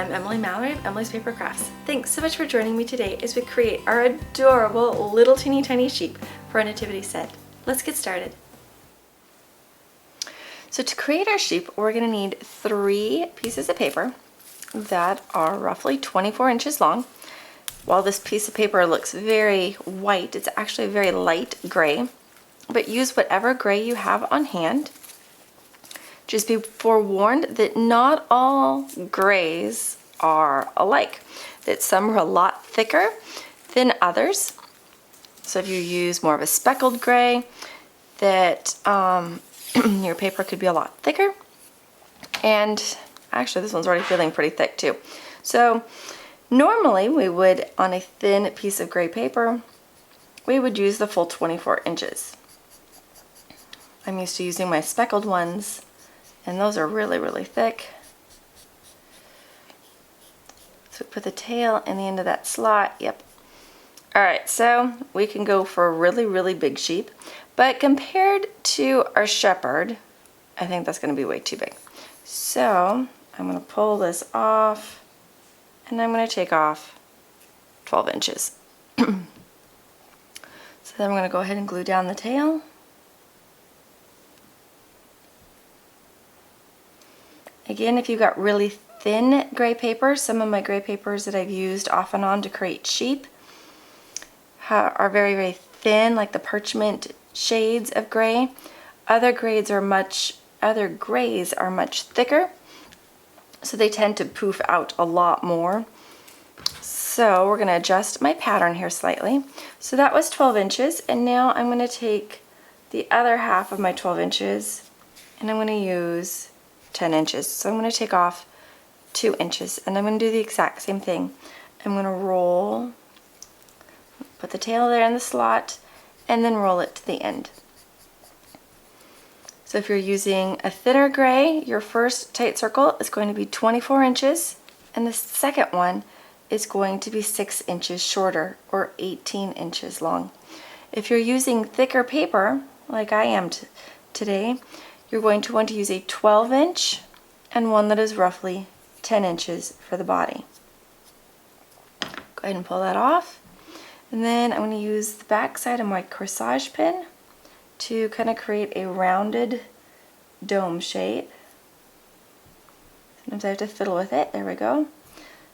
I'm Emily Mallory of Emily's Papercrafts. Thanks so much for joining me today as we create our adorable little teeny tiny sheep for our nativity set. Let's get started. So to create our sheep, we're going to need 3 pieces of paper that are roughly 24 inches long. While this piece of paper looks very white, it's actually a very light gray, but use whatever gray you have on hand. Just be forewarned that not all grays are alike, that some are a lot thicker than others. So if you use more of a speckled gray, that your paper could be a lot thicker. And actually this one's already feeling pretty thick too. So normally we would, on a thin piece of gray paper, we would use the full 24 inches. I'm used to using my speckled ones, and those are really, really thick. So put the tail in the end of that slot. Yep. Alright, so we can go for a really, really big sheep, but compared to our shepherd, I think that's going to be way too big. So I'm going to pull this off, and I'm going to take off 12 inches. So then I'm going to go ahead and glue down the tail. Again, if you've got really thin gray paper, some of my gray papers that I've used off and on to create sheep are very, very thin, like the parchment shades of gray. Other grays are much thicker, so they tend to poof out a lot more. So we're going to adjust my pattern here slightly. So that was 12 inches, and now I'm going to take the other half of my 12 inches and I'm going to use 10 inches. So I'm going to take off 2 inches, and I'm going to do the exact same thing. I'm going to roll, put the tail there in the slot, and then roll it to the end. So if you're using a thinner gray, your first tight circle is going to be 24 inches, and the second one is going to be 6 inches shorter, or 18 inches long. If you're using thicker paper, like I am today, you're going to want to use a 12 inch and one that is roughly 10 inches for the body. Go ahead and pull that off. And then I'm going to use the back side of my Corsage pin to kind of create a rounded dome shape. Sometimes I have to fiddle with it. There we go.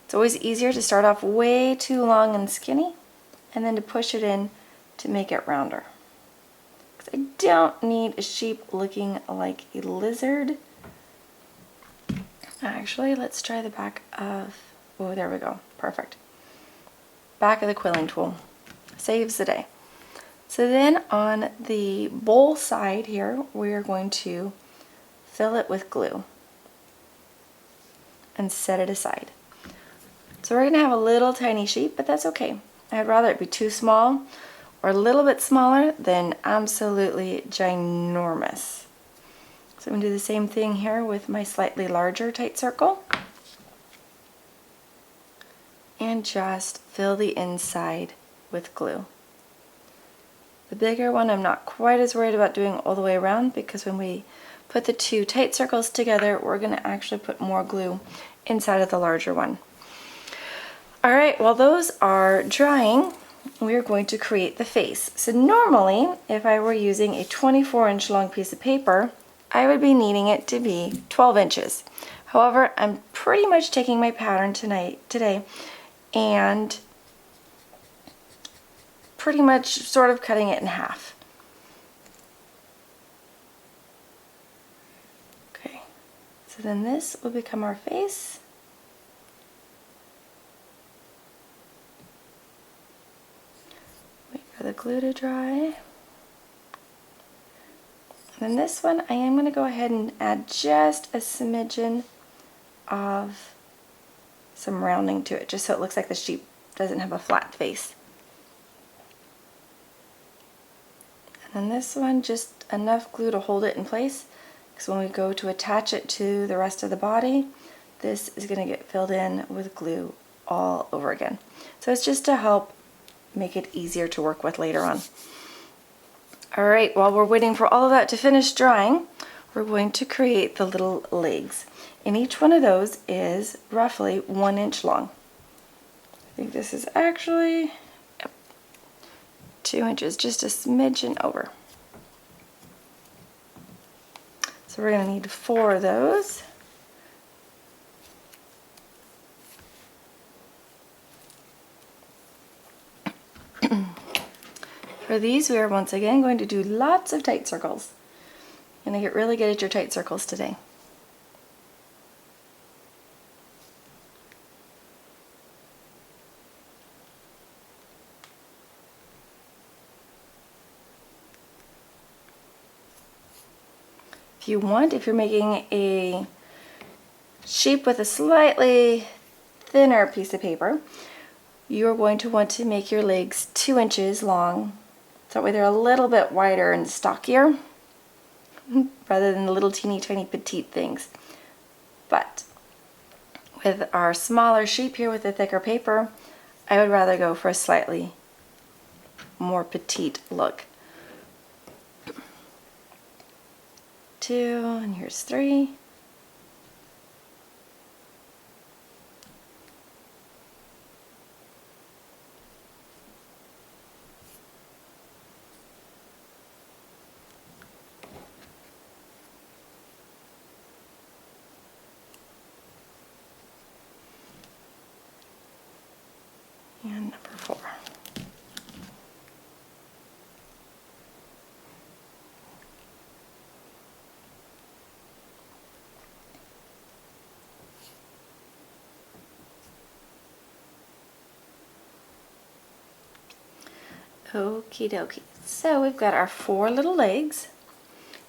It's always easier to start off way too long and skinny and then to push it in to make it rounder. I don't need a sheep looking like a lizard. Actually, let's try the back of, oh, there we go, perfect. Back of the quilling tool, saves the day. So then on the bowl side here, we're going to fill it with glue and set it aside. So we're going to have a little tiny sheep, but that's okay. I'd rather it be too small or a little bit smaller than absolutely ginormous. So I'm going to do the same thing here with my slightly larger tight circle. And just fill the inside with glue. The bigger one I'm not quite as worried about doing all the way around, because when we put the 2 tight circles together, we're going to actually put more glue inside of the larger one. Alright, while those are drying, we're going to create the face. So normally, if I were using a 24 inch long piece of paper, I would be needing it to be 12 inches. However, I'm pretty much taking my pattern today and pretty much sort of cutting it in half. Okay, so then this will become our face. For the glue to dry. And then this one, I am going to go ahead and add just a smidgen of some rounding to it, just so it looks like the sheep doesn't have a flat face. And then this one, just enough glue to hold it in place, because when we go to attach it to the rest of the body, this is going to get filled in with glue all over again. So it's just to help make it easier to work with later on. Alright, while we're waiting for all of that to finish drying, we're going to create the little legs. And each one of those is roughly 1 inch long. I think this is actually 2 inches, just a smidgen over. So we're going to need 4 of those. For these, we are once again going to do lots of tight circles. You're going to get really good at your tight circles today. If you want, if you're making a sheep with a slightly thinner piece of paper, you're going to want to make your legs 2 inches long. So that way they're a little bit wider and stockier rather than the little teeny tiny petite things. But with our smaller sheep here with the thicker paper, I would rather go for a slightly more petite look. 2, and here's 3. And number 4. Okie dokie. So we've got our 4 little legs.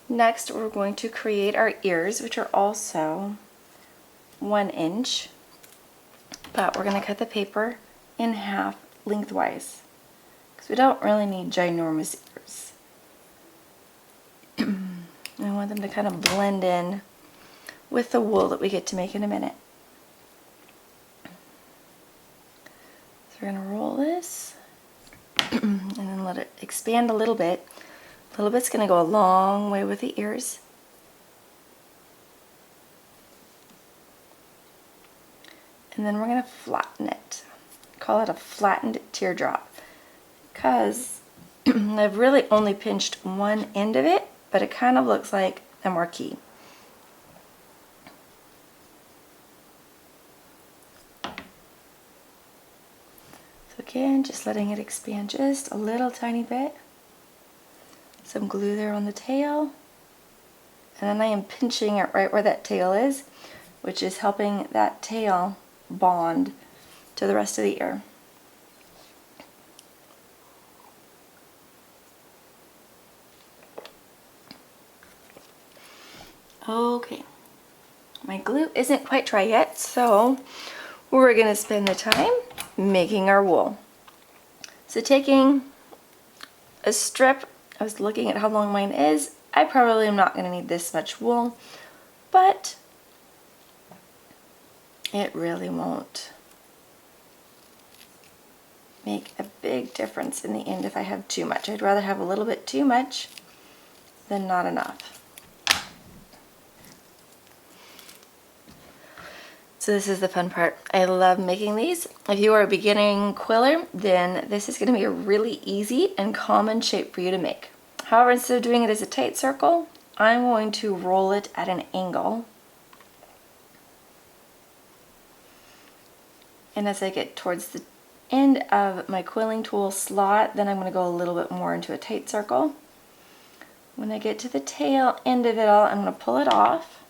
Next we're going to create our ears, which are also 1 inch. But we're going to cut the paper in half lengthwise because we don't really need ginormous ears. I want them to kind of blend in with the wool that we get to make in a minute. So we're going to roll this and then let it expand a little bit. A little bit's going to go a long way with the ears. And then we're going to flatten it. Call it a flattened teardrop because I've really only pinched one end of it, but it kind of looks like a marquee. So again, just letting it expand just a little tiny bit. Some glue there on the tail. And then I am pinching it right where that tail is, which is helping that tail bond to the rest of the ear. Okay, my glue isn't quite dry yet, so we're going to spend the time making our wool. So taking a strip, I was looking at how long mine is. I probably am not going to need this much wool, but it really won't make a big difference in the end if I have too much. I'd rather have a little bit too much than not enough. So this is the fun part. I love making these. If you are a beginning quiller, then this is going to be a really easy and common shape for you to make. However, instead of doing it as a tight circle, I'm going to roll it at an angle. And as I get towards the end of my quilling tool slot, then I'm going to go a little bit more into a tight circle. When I get to the tail end of it all, I'm going to pull it off.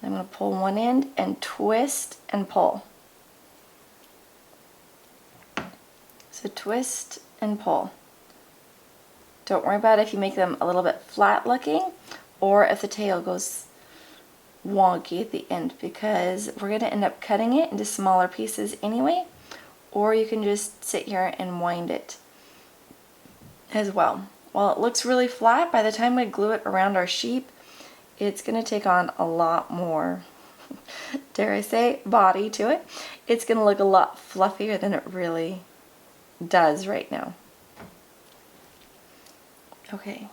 I'm going to pull one end and twist and pull. So twist and pull. Don't worry about if you make them a little bit flat looking or if the tail goes wonky at the end, because we're going to end up cutting it into smaller pieces anyway, or you can just sit here and wind it as well. While it looks really flat, by the time we glue it around our sheep, it's going to take on a lot more, dare I say, body to it. It's going to look a lot fluffier than it really does right now. Okay,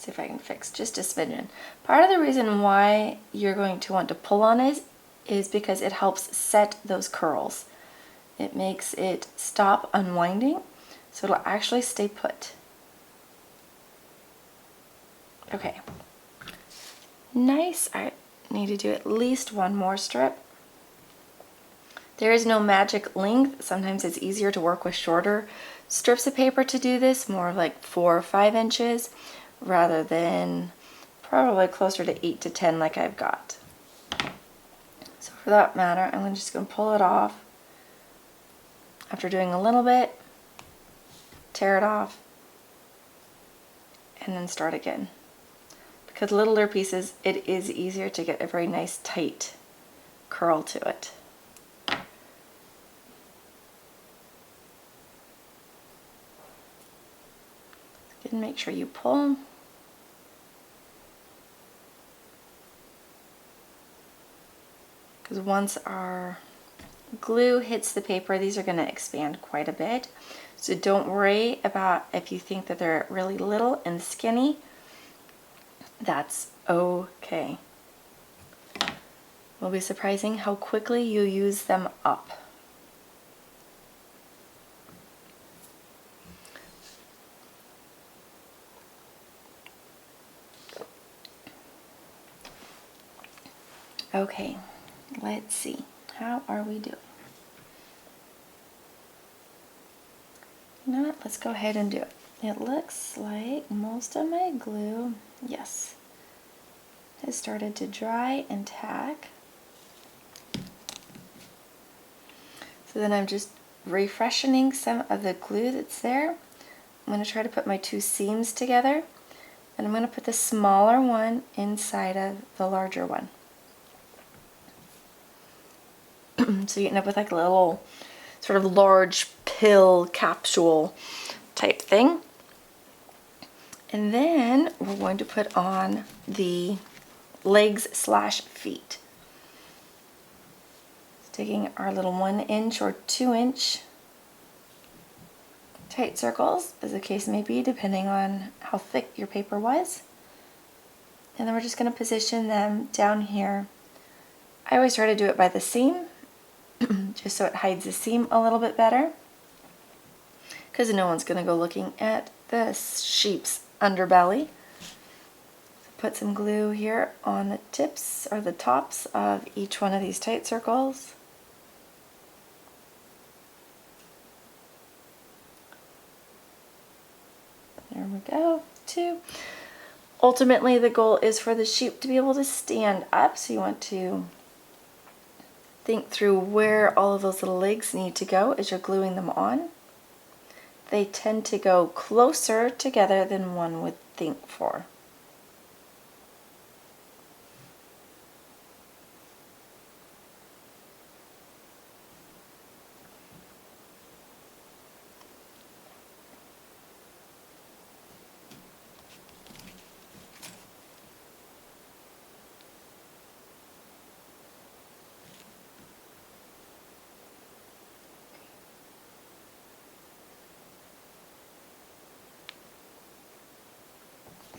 see if I can fix just a smidgen. Part of the reason why you're going to want to pull on it is because it helps set those curls. It makes it stop unwinding, so it'll actually stay put. Okay, nice. I need to do at least one more strip. There is no magic length. Sometimes it's easier to work with shorter strips of paper to do this, more like 4 or 5 inches, rather than probably closer to 8 to 10 like I've got. So for that matter, I'm just going to pull it off. After doing a little bit, tear it off, and then start again. Because littler pieces, it is easier to get a very nice tight curl to it. Again, make sure you pull. Because once our glue hits the paper, these are going to expand quite a bit. So don't worry about if you think that they're really little and skinny. That's okay. It will be surprising how quickly you use them up. Okay, let's see. How are we doing? You know what? Let's go ahead and do it. It looks like most of my glue, yes, has started to dry and tack. So then I'm just refreshening some of the glue that's there. I'm going to try to put my 2 seams together, and I'm going to put the smaller one inside of the larger one. So you end up with like a little sort of large pill capsule type thing. And then we're going to put on the legs / feet. Taking our little 1 inch or 2 inch tight circles, as the case may be, depending on how thick your paper was. And then we're just going to position them down here. I always try to do it by the seam, just so it hides the seam a little bit better, because no one's going to go looking at the sheep's underbelly. So put some glue here on the tips or the tops of each one of these tight circles. There we go, 2. Ultimately, the goal is for the sheep to be able to stand up, so you want to think through where all of those little legs need to go as you're gluing them on. They tend to go closer together than one would think for.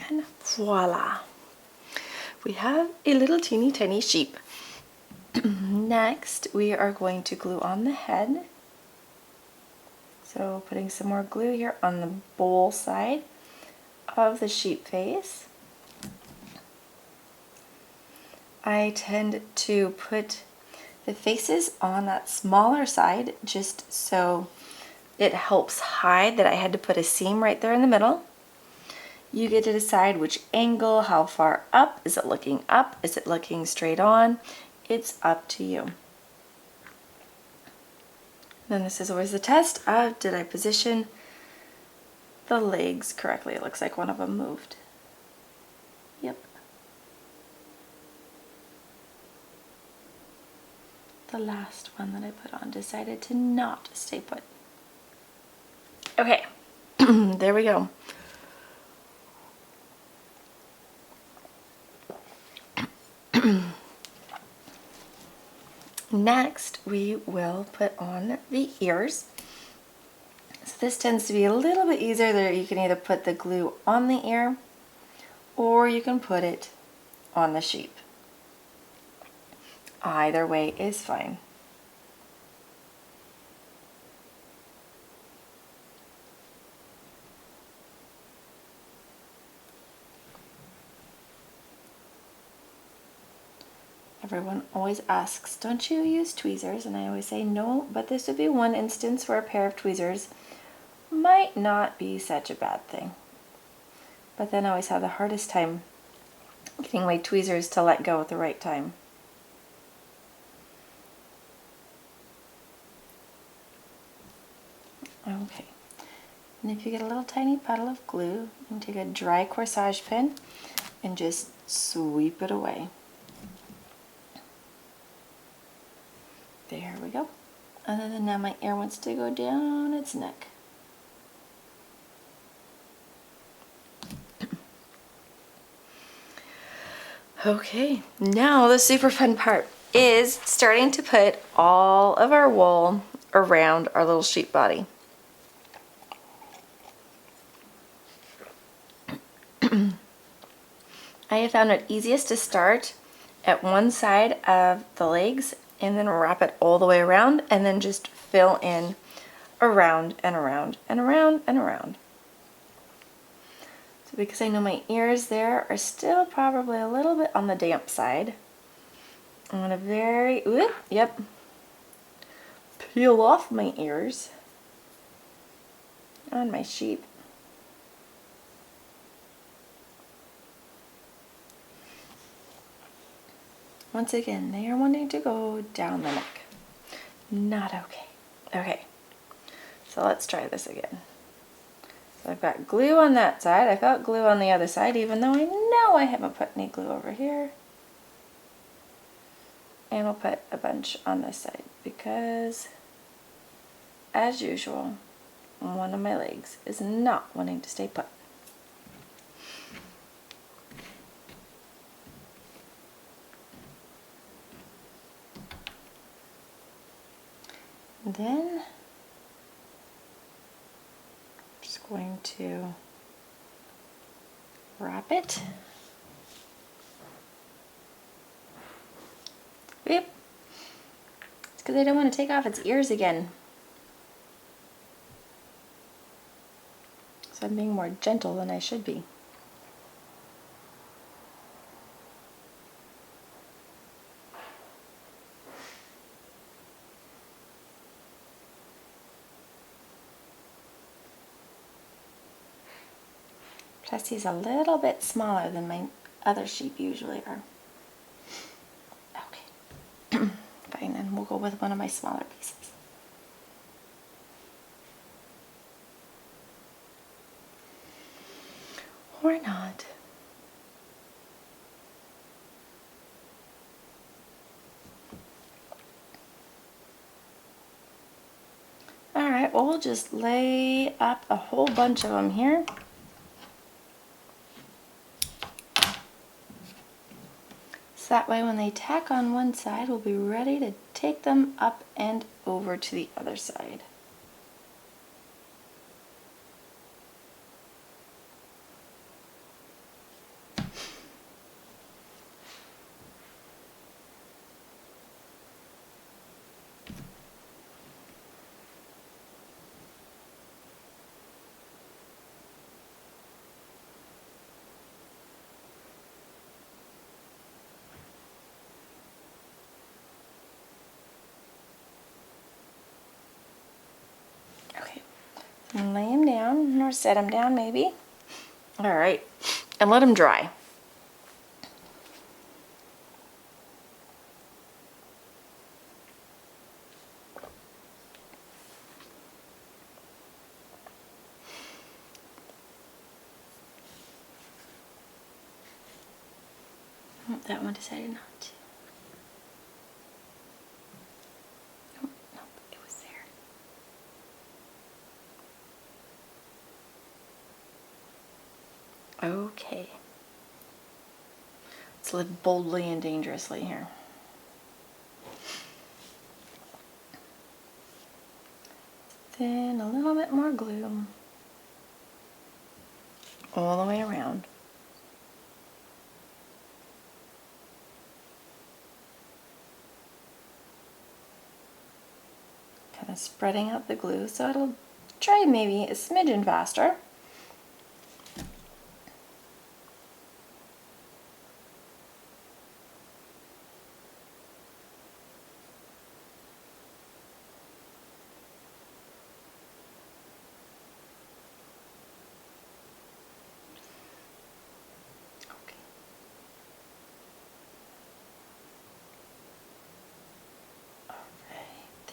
And voila! We have a little teeny tiny sheep. Next, we are going to glue on the head. So putting some more glue here on the bowl side of the sheep face. I tend to put the faces on that smaller side just so it helps hide that I had to put a seam right there in the middle. You get to decide which angle, how far up. Is it looking up? Is it looking straight on? It's up to you. Then this is always the test of, did I position the legs correctly? It looks like one of them moved. Yep. The last one that I put on decided to not stay put. Okay, there we go. Next, we will put on the ears. So this tends to be a little bit easier. There, you can either put the glue on the ear or you can put it on the sheep. Either way is fine. Everyone always asks, don't you use tweezers? And I always say no, but this would be one instance where a pair of tweezers might not be such a bad thing. But then I always have the hardest time getting my tweezers to let go at the right time. Okay, and if you get a little tiny puddle of glue, you can take a dry corsage pen and just sweep it away. There we go. Other than now, my ear wants to go down its neck. Okay, now the super fun part is starting to put all of our wool around our little sheep body. I have found it easiest to start at one side of the legs and then wrap it all the way around and then just fill in around and around and around and around. So because I know my ears there are still probably a little bit on the damp side, I'm going to peel off my ears on my sheep. Once again, they are wanting to go down the neck. Not okay. Okay, so let's try this again. So I've got glue on that side. I felt glue on the other side, even though I know I haven't put any glue over here. And we'll put a bunch on this side because, as usual, one of my legs is not wanting to stay put. Then I'm just going to wrap it. Beep. It's because I don't want to take off its ears again. So I'm being more gentle than I should be. Plus he's a little bit smaller than my other sheep usually are. Okay, fine, then we'll go with one of my smaller pieces. Or not. Alright, well we'll just lay up a whole bunch of them here. So that way when they tack on one side, we'll be ready to take them up and over to the other side. And lay them down, or set them down maybe. All right, and let them dry. That one decided not to. Nope, it was there. Okay. Let's live boldly and dangerously here. Then a little bit more glue all the way around. of spreading out the glue so it'll dry maybe a smidgen faster.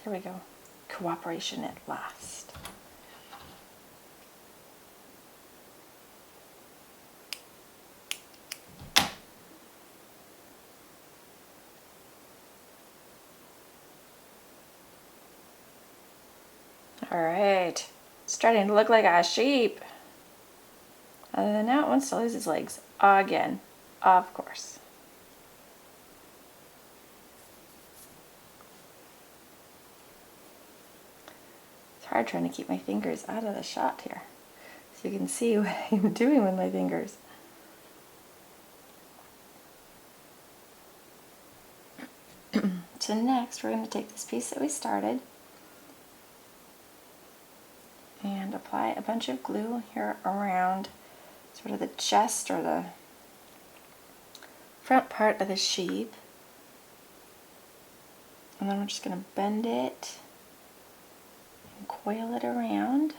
There we go. Cooperation at last. All right, starting to look like a sheep. Other than that, it wants to lose its legs again, of course. It's hard trying to keep my fingers out of the shot here, so you can see what I'm doing with my fingers. So next, we're going to take this piece that we started and apply a bunch of glue here around sort of the chest or the front part of the sheep. And then we're just going to bend it and coil it around.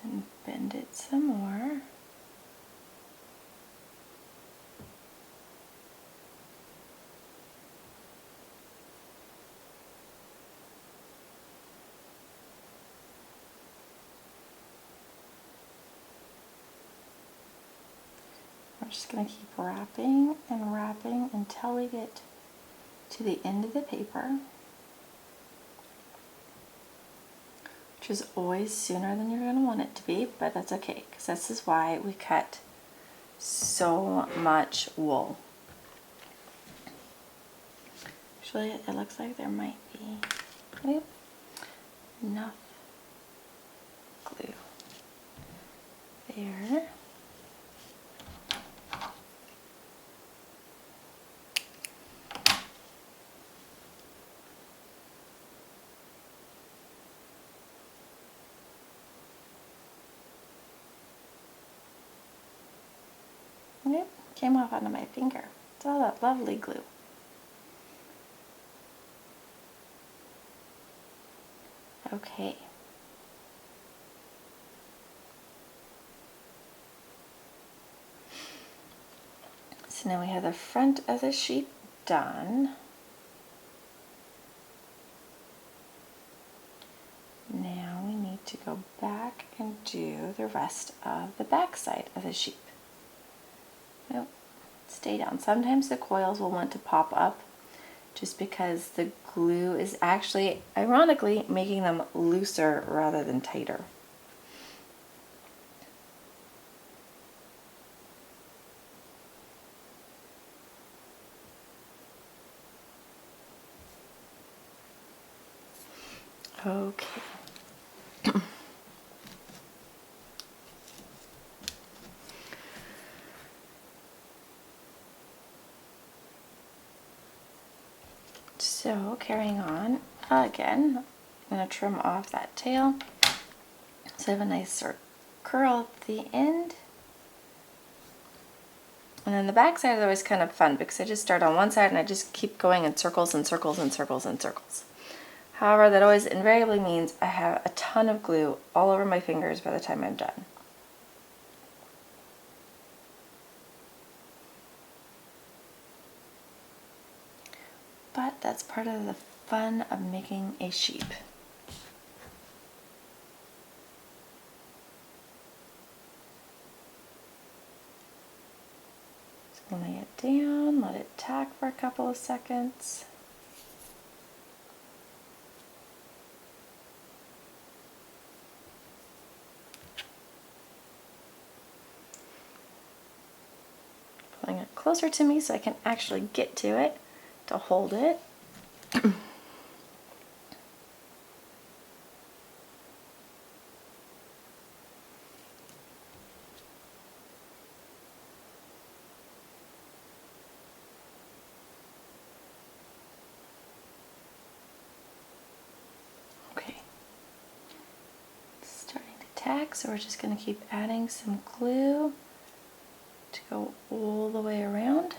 And bend it some more. We're just going to keep wrapping and wrapping until we get to the end of the paper, which is always sooner than you're going to want it to be, but that's okay, because this is why we cut so much wool. Actually, it looks like there might be enough glue there. Yep, came off onto my finger. It's all that lovely glue. Okay. So now we have the front of the sheep done. Now we need to go back and do the rest of the back side of the sheep. Nope, stay down. Sometimes the coils will want to pop up just because the glue is actually, ironically, making them looser rather than tighter. Okay. So carrying on again, I'm going to trim off that tail so I have a nice curl at the end. And then the back side is always kind of fun because I just start on one side and I just keep going in circles and circles and circles and circles. However, that always invariably means I have a ton of glue all over my fingers by the time I'm done. But that's part of the fun of making a sheep. Just gonna lay it down, let it tack for a couple of seconds. Pulling it closer to me so I can actually get to it to hold it. tack, so we're just going to keep adding some glue to go all the way around.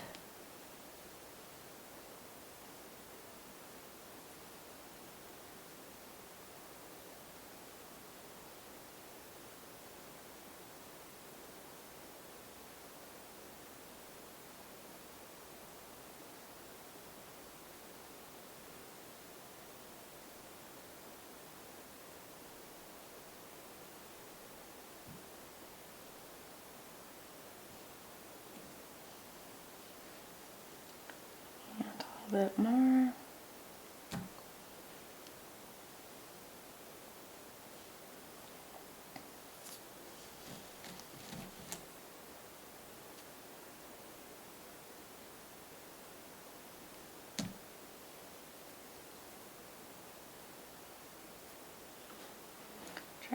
A little bit more.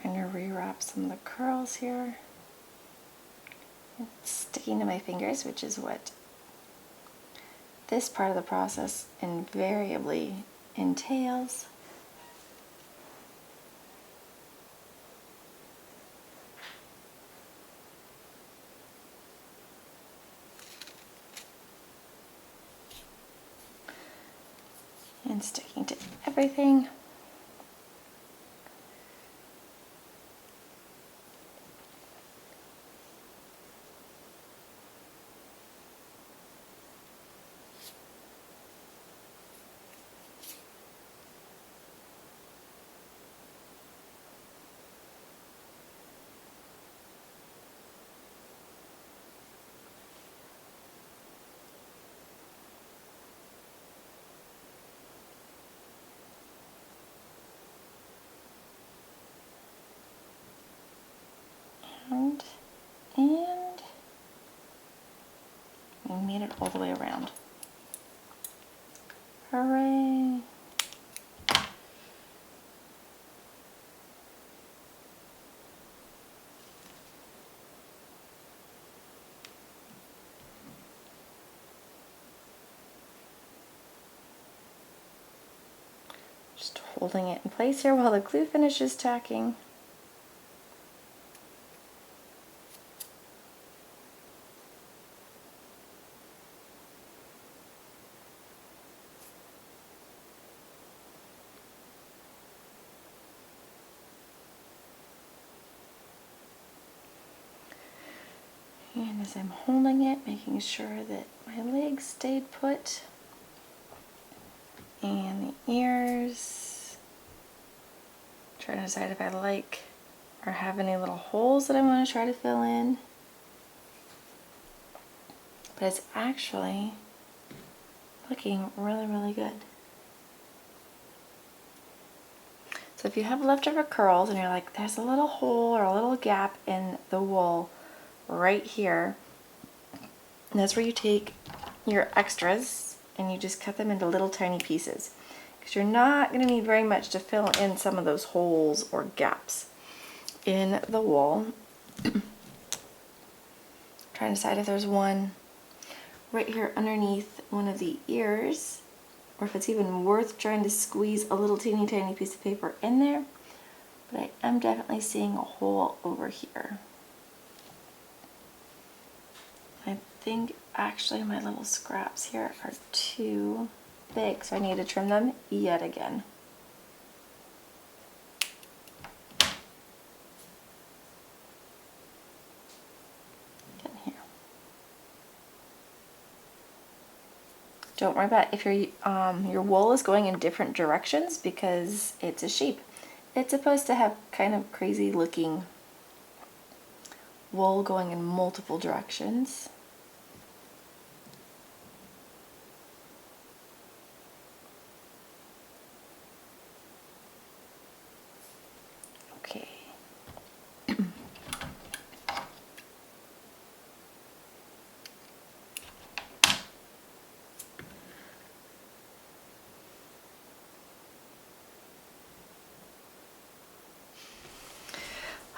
Trying to rewrap some of the curls here. It's sticking to my fingers, which is what this part of the process invariably entails. And sticking to everything. And we made it all the way around. Hooray! Just holding it in place here while the glue finishes tacking. And as I'm holding it, making sure that my legs stayed put. And the ears. Trying to decide if I like or have any little holes that I want to try to fill in. But it's actually looking really, really good. So if you have leftover curls and you're like, there's a little hole or a little gap in the wool right here, and that's where you take your extras and you just cut them into little tiny pieces, because you're not going to need very much to fill in some of those holes or gaps in the wool. Trying to decide if there's one right here underneath one of the ears, or if it's even worth trying to squeeze a little teeny tiny piece of paper in there. But I am definitely seeing a hole over here. I think actually my little scraps here are too big, so I need to trim them yet again. Get in here. Don't worry about if your wool is going in different directions, because it's a sheep. It's supposed to have kind of crazy looking wool going in multiple directions. Okay.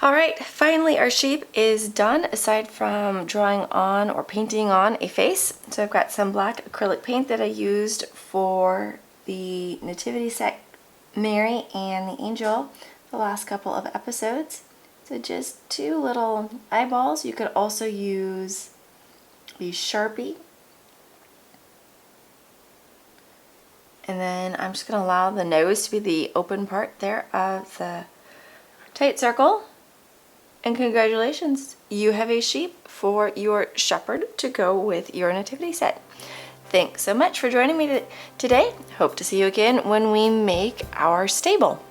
All right, finally our sheep is done, aside from drawing on or painting on a face. So I've got some black acrylic paint that I used for the nativity set, Mary and the angel, the last couple of episodes. So just 2 little eyeballs. You could also use the Sharpie. And then I'm just going to allow the nose to be the open part there of the tight circle. And congratulations, you have a sheep for your shepherd to go with your nativity set. Thanks so much for joining me today. Hope to see you again when we make our stable.